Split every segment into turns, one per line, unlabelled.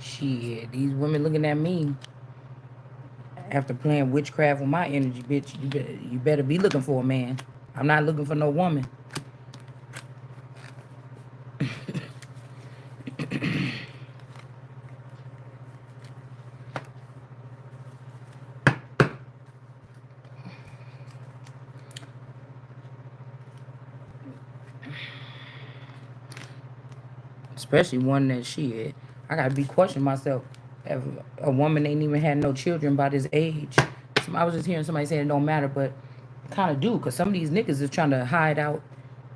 Shit, these women looking at me after playing witchcraft with my energy, bitch. You better be looking for a man. I'm not looking for no woman. Especially one that shit. I gotta be questioning myself. If a woman ain't even had no children by this age. I was just hearing somebody saying it don't matter, but kind of do, because some of these niggas is trying to hide out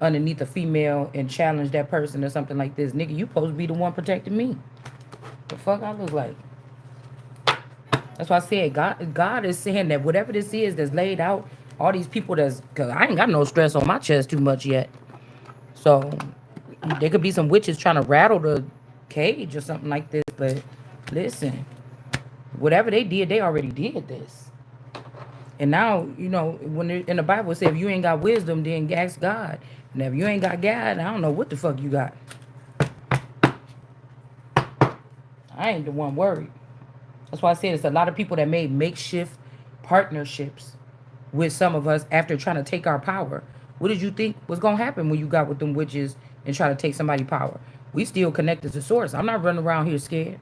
underneath a female and challenge that person or something like this. Nigga, you supposed to be the one protecting me. The fuck I look like? That's why I said God is saying that whatever this is that's laid out, all these people that's, cause I ain't got no stress on my chest too much yet. So there could be some witches trying to rattle the cage or something like this. But listen, whatever they did, they already did this. And now, when in the Bible it says if you ain't got wisdom, then ask God. And if you ain't got God, I don't know what the fuck you got. I ain't the one worried. That's why I said it's a lot of people that made makeshift partnerships with some of us after trying to take our power. What did you think was gonna happen when you got with them witches and try to take somebody's power? We still connected to source. I'm not running around here scared.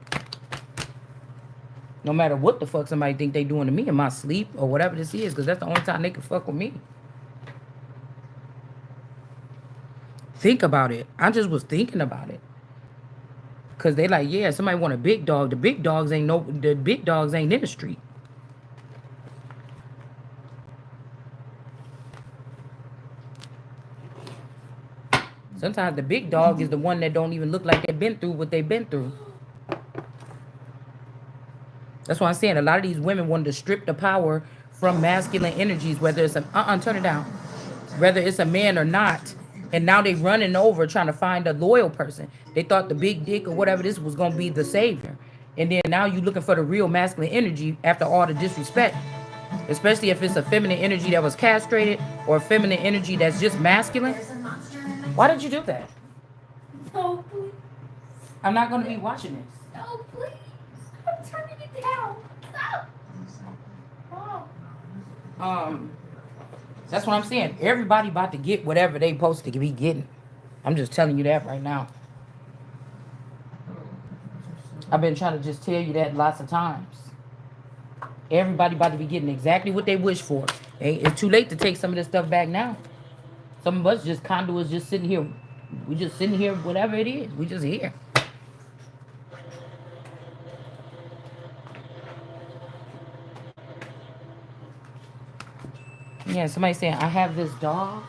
No matter what the fuck somebody think they doing to me in my sleep or whatever this is, because that's the only time they can fuck with me. Think about it. I just was thinking about it. Cause they like, yeah, somebody want a big dog. The big dogs ain't in the street. Sometimes the big dog is the one that don't even look like they've been through what they've been through. That's why I'm saying a lot of these women wanted to strip the power from masculine energies, whether it's turn it down, whether it's a man or not. And now they running over trying to find a loyal person. They thought the big dick or whatever this was gonna be the savior. And then now you looking for the real masculine energy after all the disrespect. Especially if it's a feminine energy that was castrated or a feminine energy that's just masculine. Why did you do that?
No, please.
I'm not gonna be watching this.
No, please. I'm turning it down. Stop.
Um, that's what I'm saying. Everybody about to get whatever they supposed to be getting. I'm just telling you that right now. I've been trying to just tell you that lots of times. Everybody about to be getting exactly what they wish for. It's too late to take some of this stuff back now. Some of us just conduits just sitting here. We just sitting here, whatever it is. We just here. Yeah, somebody saying, I have this dog.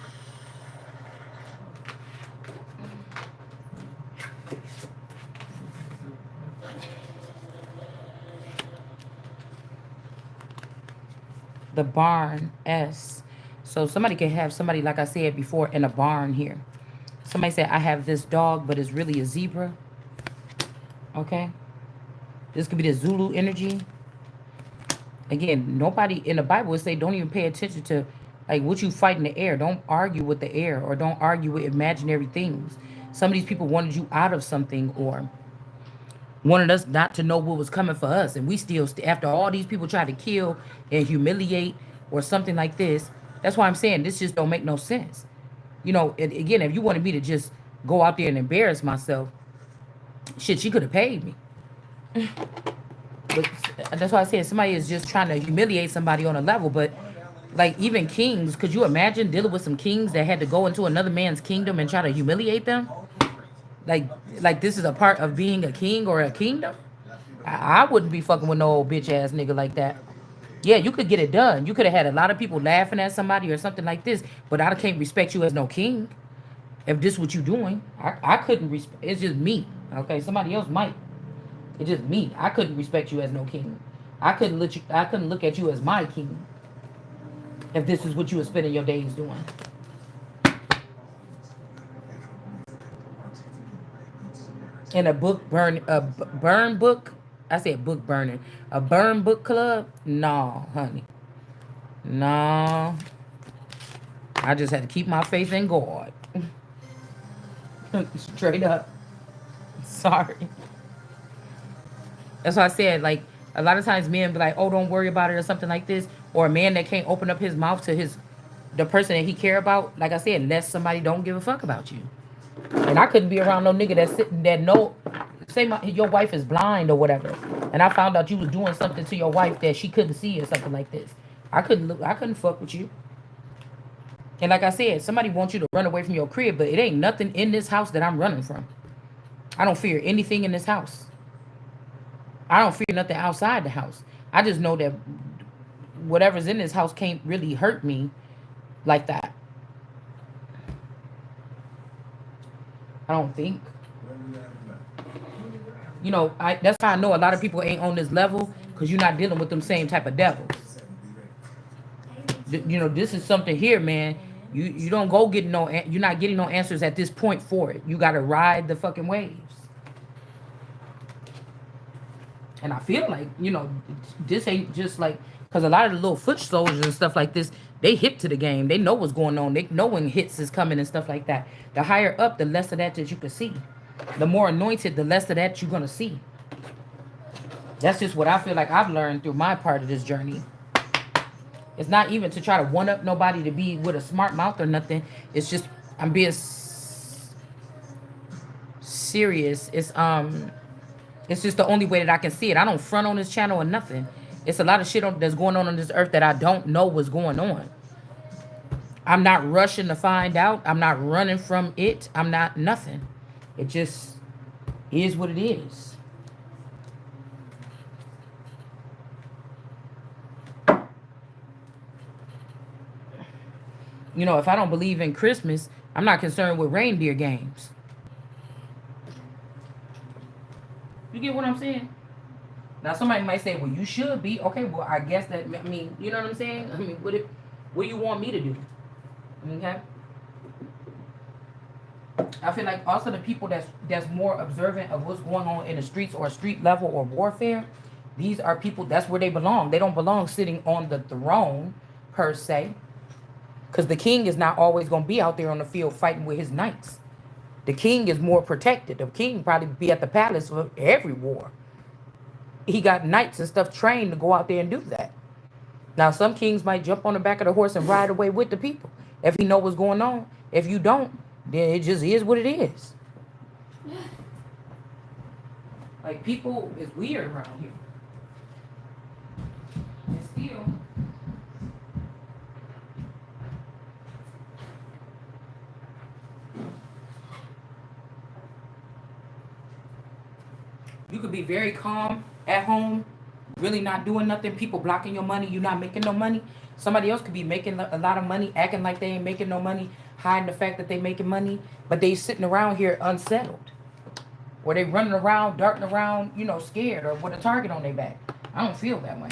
The barn S. So somebody can have somebody, like I said before, in a barn here. Somebody said, I have this dog, but it's really a zebra. Okay. This could be the Zulu energy. Again, nobody in the Bible would say don't even pay attention to like what you fight in the air. Don't argue with the air or don't argue with imaginary things. Some of these people wanted you out of something or wanted us not to know what was coming for us. And we still, after all these people try to kill and humiliate or something like this, that's why I'm saying this just don't make no sense. Again, if you wanted me to just go out there and embarrass myself, shit, she could have paid me. But that's why I said somebody is just trying to humiliate somebody on a level. But like even kings, could you imagine dealing with some kings that had to go into another man's kingdom and try to humiliate them? Like, like this is a part of being a king or a kingdom. I wouldn't be fucking with no old bitch ass nigga like that. Yeah, you could get it done. You could have had a lot of people laughing at somebody or something like this, but I can't respect you as no king. If this what you doing, I couldn't respect. It's just me. Okay, somebody else might. It's just me. I couldn't respect you as no king. I couldn't let you. I couldn't look at you as my king. If this is what you were spending your days doing. In a burn book. I said book burning. A burn book club? No, honey. No. I just had to keep my faith in God. Straight up. Sorry. That's why I said, like, a lot of times men be like, oh, don't worry about it or something like this. Or a man that can't open up his mouth to the person that he care about, like I said, unless somebody don't give a fuck about you. And I couldn't be around no nigga that's sitting that know, say your wife is blind or whatever, and I found out you was doing something to your wife that she couldn't see or something like this. I couldn't fuck with you. And like I said, somebody wants you to run away from your crib, but it ain't nothing in this house that I'm running from. I don't fear anything in this house. I don't fear nothing outside the house. I just know that whatever's in this house can't really hurt me like that. I don't think. That's how I know a lot of people ain't on this level, because you're not dealing with them same type of devils. This is something here, man. You don't go getting you're not getting no answers at this point for it. You gotta ride the fucking waves. And I feel like, this ain't just like, because a lot of the little foot soldiers and stuff like this, they hip to the game. They know what's going on. They know when hits is coming and stuff like that. The higher up, the less of that you can see. The more anointed, the less of that you're going to see. That's just what I feel like I've learned through my part of this journey. It's not even to try to one-up nobody to be with a smart mouth or nothing. It's just, I'm being serious. It's just the only way that I can see it. I don't front on this channel or nothing. It's a lot of shit that's going on this earth that I don't know what's going on. I'm not rushing to find out. I'm not running from it. I'm not nothing. It just is what it is. If I don't believe in Christmas, I'm not concerned with reindeer games. You get what I'm saying? Now, somebody might say, well, you should be. Okay, well, I guess that, I mean, you know what I'm saying? I mean, what do you want me to do? Okay? I feel like also the people that's more observant of what's going on in the streets or street level or warfare, these are people, that's where they belong. They don't belong sitting on the throne, per se. Because the king is not always going to be out there on the field fighting with his knights. The king is more protected. The king probably be at the palace for every war. He got knights and stuff trained to go out there and do that. Now, some kings might jump on the back of the horse and ride away with the people if he know what's going on. If you don't, then it just is what it is. Like, people is weird around here. And still, you could be very calm at home, really not doing nothing, people blocking your money, you not making no money. Somebody else could be making a lot of money, acting like they ain't making no money, hiding the fact that they making money, but they sitting around here unsettled. Or they running around, darting around, scared or with a target on their back. I don't feel that way.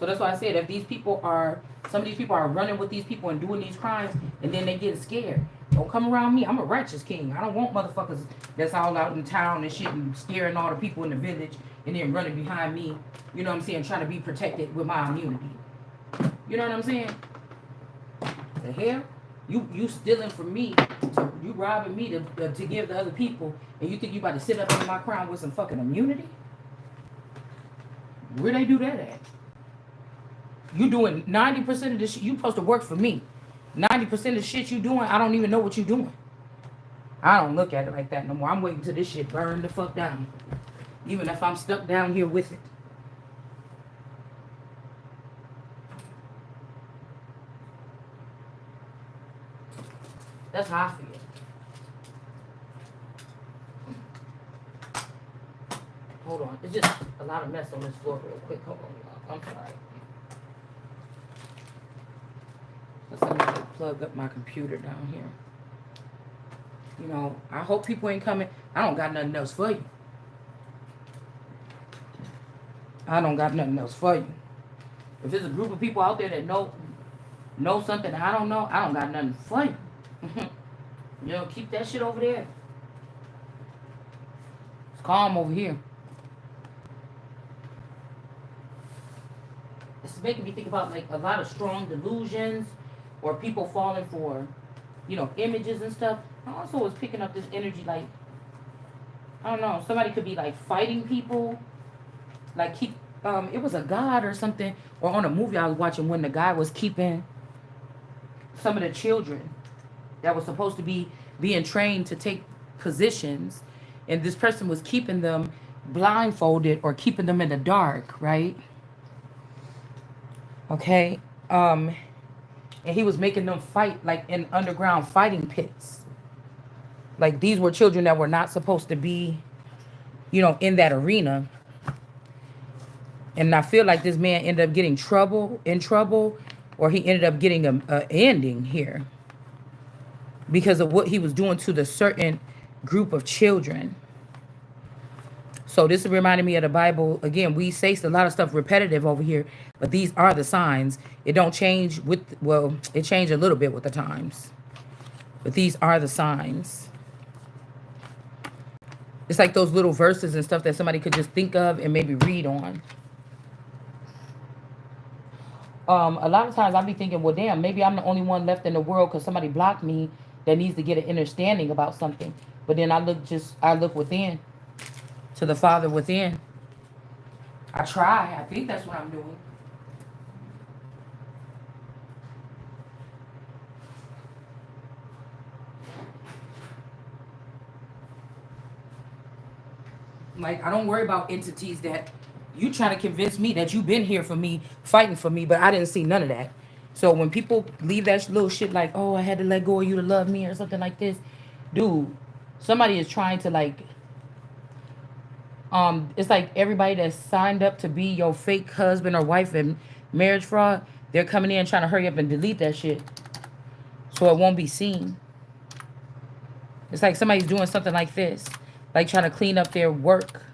So that's why I said, if some of these people are running with these people and doing these crimes, and then they get scared. Don't come around me. I'm a righteous king. I don't want motherfuckers that's all out in town and shit and scaring all the people in the village and then running behind me, you know what I'm saying, trying to be protected with my immunity. You know what I'm saying? The hell? You stealing from me, you robbing me to give to other people, and you think you about to sit up in my crown with some fucking immunity? Where they do that at? You doing 90% of this shit. You supposed to work for me. 90% of the shit you doing, I don't even know what you doing. I don't look at it like that no more. I'm waiting till this shit burn the fuck down. Even if I'm stuck down here with it. That's how I feel. Hold on. It's just a lot of mess on this floor real quick. Hold on, y'all. I'm sorry. Let me plug up my computer down here. I hope people ain't coming. I don't got nothing else for you. I don't got nothing else for you. If there's a group of people out there that know something that I don't know, I don't got nothing for you. Keep that shit over there. It's calm over here. This is making me think about like a lot of strong delusions or people falling for, images and stuff. I also was picking up this energy like, I don't know, somebody could be like fighting people, like keep it was a god or something, or on a movie I was watching when the guy was keeping some of the children that was supposed to be being trained to take positions, and this person was keeping them blindfolded or keeping them in the dark, right? Okay. And he was making them fight like in underground fighting pits. Like these were children that were not supposed to be, in that arena. And I feel like this man ended up getting in trouble, or he ended up getting a ending here because of what he was doing to the certain group of children. So this reminded me of the Bible. Again, we say a lot of stuff repetitive over here, but these are the signs. It don't change it changed a little bit with the times. But these are the signs. It's like those little verses and stuff that somebody could just think of and maybe read on. A lot of times I'll be thinking, well, damn, maybe I'm the only one left in the world because somebody blocked me that needs to get an understanding about something. But then I look within, to the Father within. I try. I think that's what I'm doing. Like, I don't worry about entities that you trying to convince me that you've been here for me, fighting for me, but I didn't see none of that. So when people leave that little shit like, oh, I had to let go of you to love me or something like this, dude, somebody is trying to like, it's like everybody that signed up to be your fake husband or wife and marriage fraud, they're coming in trying to hurry up and delete that shit so it won't be seen. It's like somebody's doing something like this, like trying to clean up their work.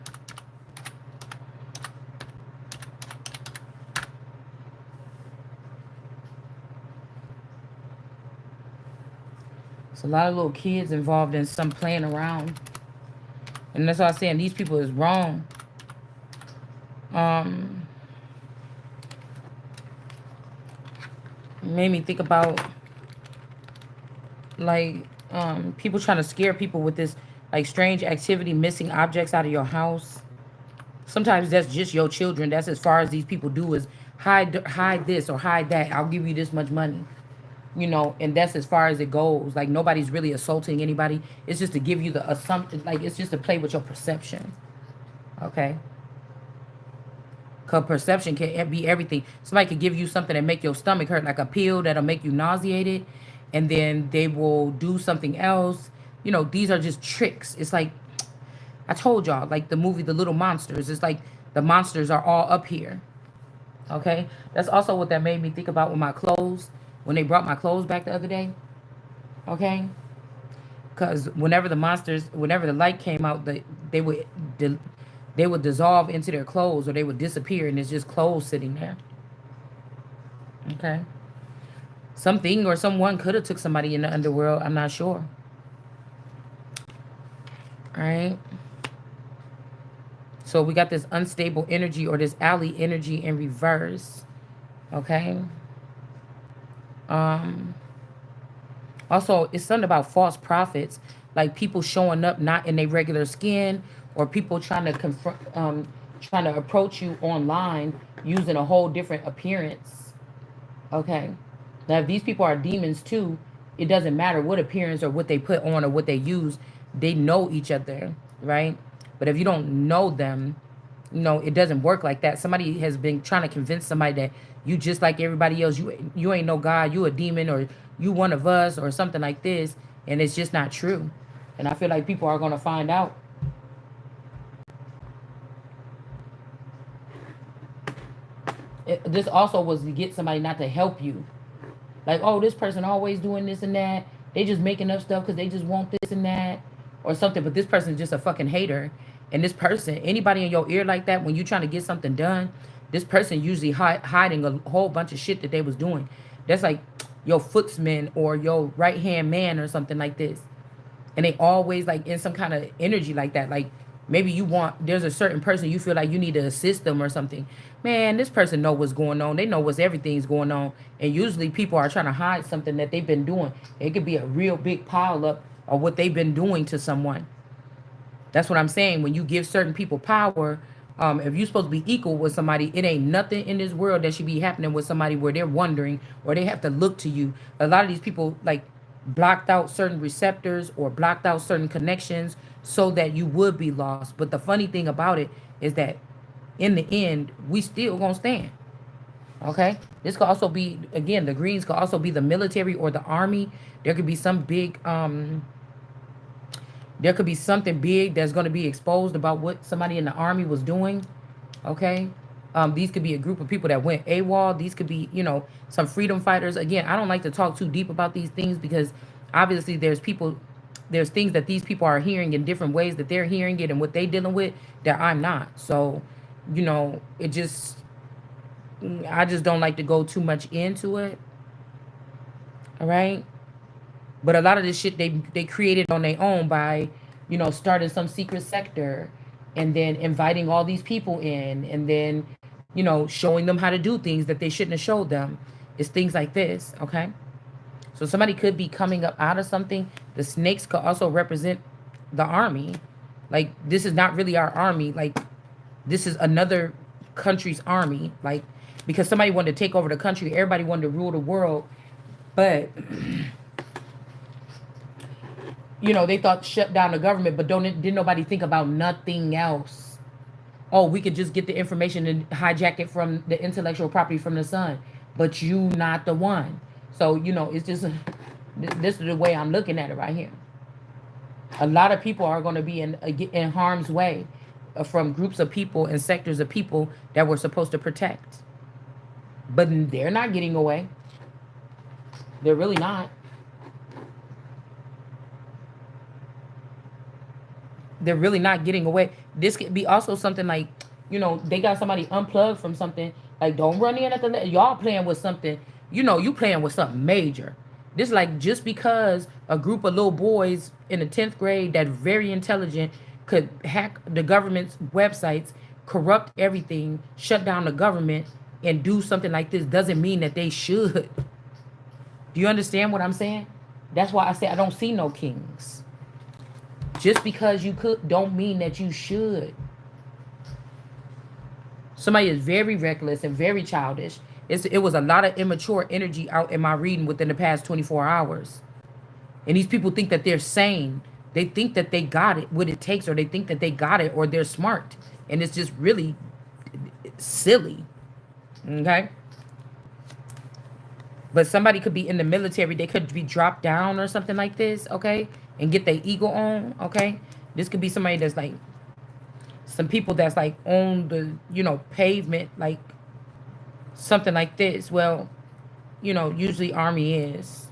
There's a lot of little kids involved in some playing around. And that's why I'm saying these people is wrong. Made me think about like people trying to scare people with this like strange activity, missing objects out of your house. Sometimes that's just your children. That's as far as these people do is hide this or hide that. I'll give you this much money. And that's as far as it goes. Like nobody's really assaulting anybody. It's just to give you the assumption, like it's just to play with your perception. Okay? Because perception can be everything. Somebody could give you something that make your stomach hurt, like a pill that'll make you nauseated, and then they will do something else. These are just tricks. It's like, I told y'all, like the movie The Little Monsters. It's like the monsters are all up here. Okay? That's also what that made me think about with my clothes. When they brought my clothes back the other day. Okay? Because whenever the light came out, they would dissolve into their clothes, or they would disappear, and it's just clothes sitting there. Okay? Something or someone could have took somebody in the underworld. I'm not sure. All right? So we got this unstable energy, or this alley energy in reverse. Okay? Also, it's something about false prophets, like people showing up not in their regular skin, or people trying to trying to approach you online using a whole different appearance. Okay, now if these people are demons too, it doesn't matter what appearance or what they put on or what they use. They know each other, right? But if you don't know them, it doesn't work like that. Somebody has been trying to convince somebody that you just like everybody else. You ain't no God. You a demon, or you one of us, or something like this. And it's just not true. And I feel like people are going to find out. This also was to get somebody not to help you. Like, oh, this person always doing this and that. They just making up stuff because they just want this and that or something. But this person is just a fucking hater. And this person, anybody in your ear like that, when you're trying to get something done, this person usually hiding a whole bunch of shit that they was doing. That's like your footsman or your right-hand man or something like this. And they always like in some kind of energy like that. Like maybe there's a certain person you feel like you need to assist them or something. Man, this person know what's going on. They know everything's going on. And usually people are trying to hide something that they've been doing. It could be a real big pile up or what they've been doing to someone. That's what I'm saying. When you give certain people power, if you're supposed to be equal with somebody, it ain't nothing in this world that should be happening with somebody where they're wondering or they have to look to you. A lot of these people like blocked out certain receptors or blocked out certain connections so that you would be lost. But the funny thing about it is that in the end, we still gonna stand. Okay. This could also be, again, the greens could also be the military or the army. There could be some big there could be something big that's going to be exposed about what somebody in the army was doing. Okay. These could be a group of people that went AWOL. These could be, some freedom fighters. Again, I don't like to talk too deep about these things because obviously there's things that these people are hearing in different ways that they're hearing it and what they dealing with that I'm not. So, it just, I just don't like to go too much into it. All right. But a lot of this shit they created on their own by, starting some secret sector and then inviting all these people in and then, showing them how to do things that they shouldn't have showed them. It's things like this, okay? So somebody could be coming up out of something. The snakes could also represent the army. Like this is not really our army. Like this is another country's army. Like because somebody wanted to take over the country, everybody wanted to rule the world, but they thought shut down the government, but didn't nobody think about nothing else. Oh, we could just get the information and hijack it from the intellectual property from the sun, but you not the one. So it's just this is the way I'm looking at it right here. A lot of people are going to be in harm's way from groups of people and sectors of people that we're supposed to protect, but they're not getting away. They're really not. They're really not getting away. This could be also something like, they got somebody unplugged from something. Like, don't run in at y'all playing with something. You playing with something major. This like just because a group of little boys in the 10th grade that very intelligent could hack the government's websites, corrupt everything, shut down the government, and do something like this doesn't mean that they should. Do you understand what I'm saying? That's why I say I don't see no kings. Just because you could don't mean that you should. Somebody is very reckless and very childish. It was a lot of immature energy out in my reading within the past 24 hours. And these people think that they're sane. They think that they got it, what it takes, or they think that they got it, or they're smart. And it's just really silly. Okay? But somebody could be in the military. They could be dropped down or something like this, okay? And get their ego on, okay? This could be somebody that's like, some people that's like on the, pavement, like something like this. Well, usually army is.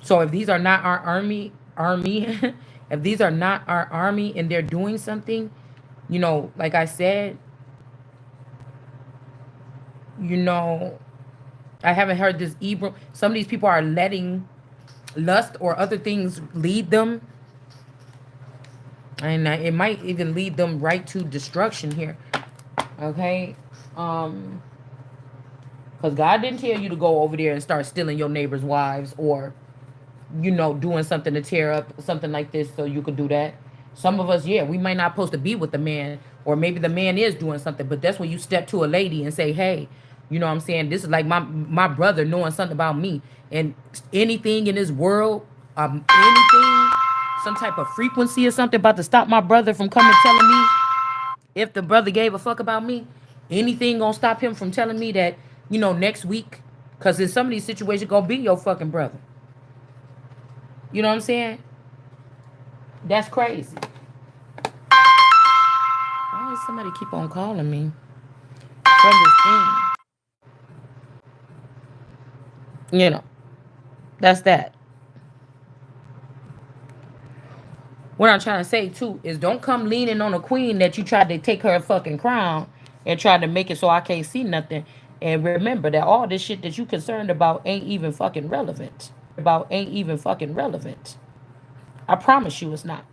So if these are not our army, if these are not our army and they're doing something, like I said, I haven't heard this Ibram. Some of these people are letting lust or other things lead them. And it might even lead them right to destruction here. Okay? Because God didn't tell you to go over there and start stealing your neighbor's wives or, doing something to tear up something like this so you could do that. Some of us, yeah, we might not supposed to be with the man, or maybe the man is doing something, but that's when you step to a lady and say, hey, what I'm saying? This is like my brother knowing something about me. And anything in this world, anything, some type of frequency or something about to stop my brother from coming telling me if the brother gave a fuck about me, anything gonna stop him from telling me that, next week, because in some of these situations gonna be your fucking brother. You know what I'm saying? That's crazy. Why does somebody keep on calling me from this thing? That's that. What I'm trying to say too is don't come leaning on a queen that you tried to take her fucking crown and tried to make it so I can't see nothing. And remember that all this shit that you concerned about ain't even fucking relevant. I promise you it's not.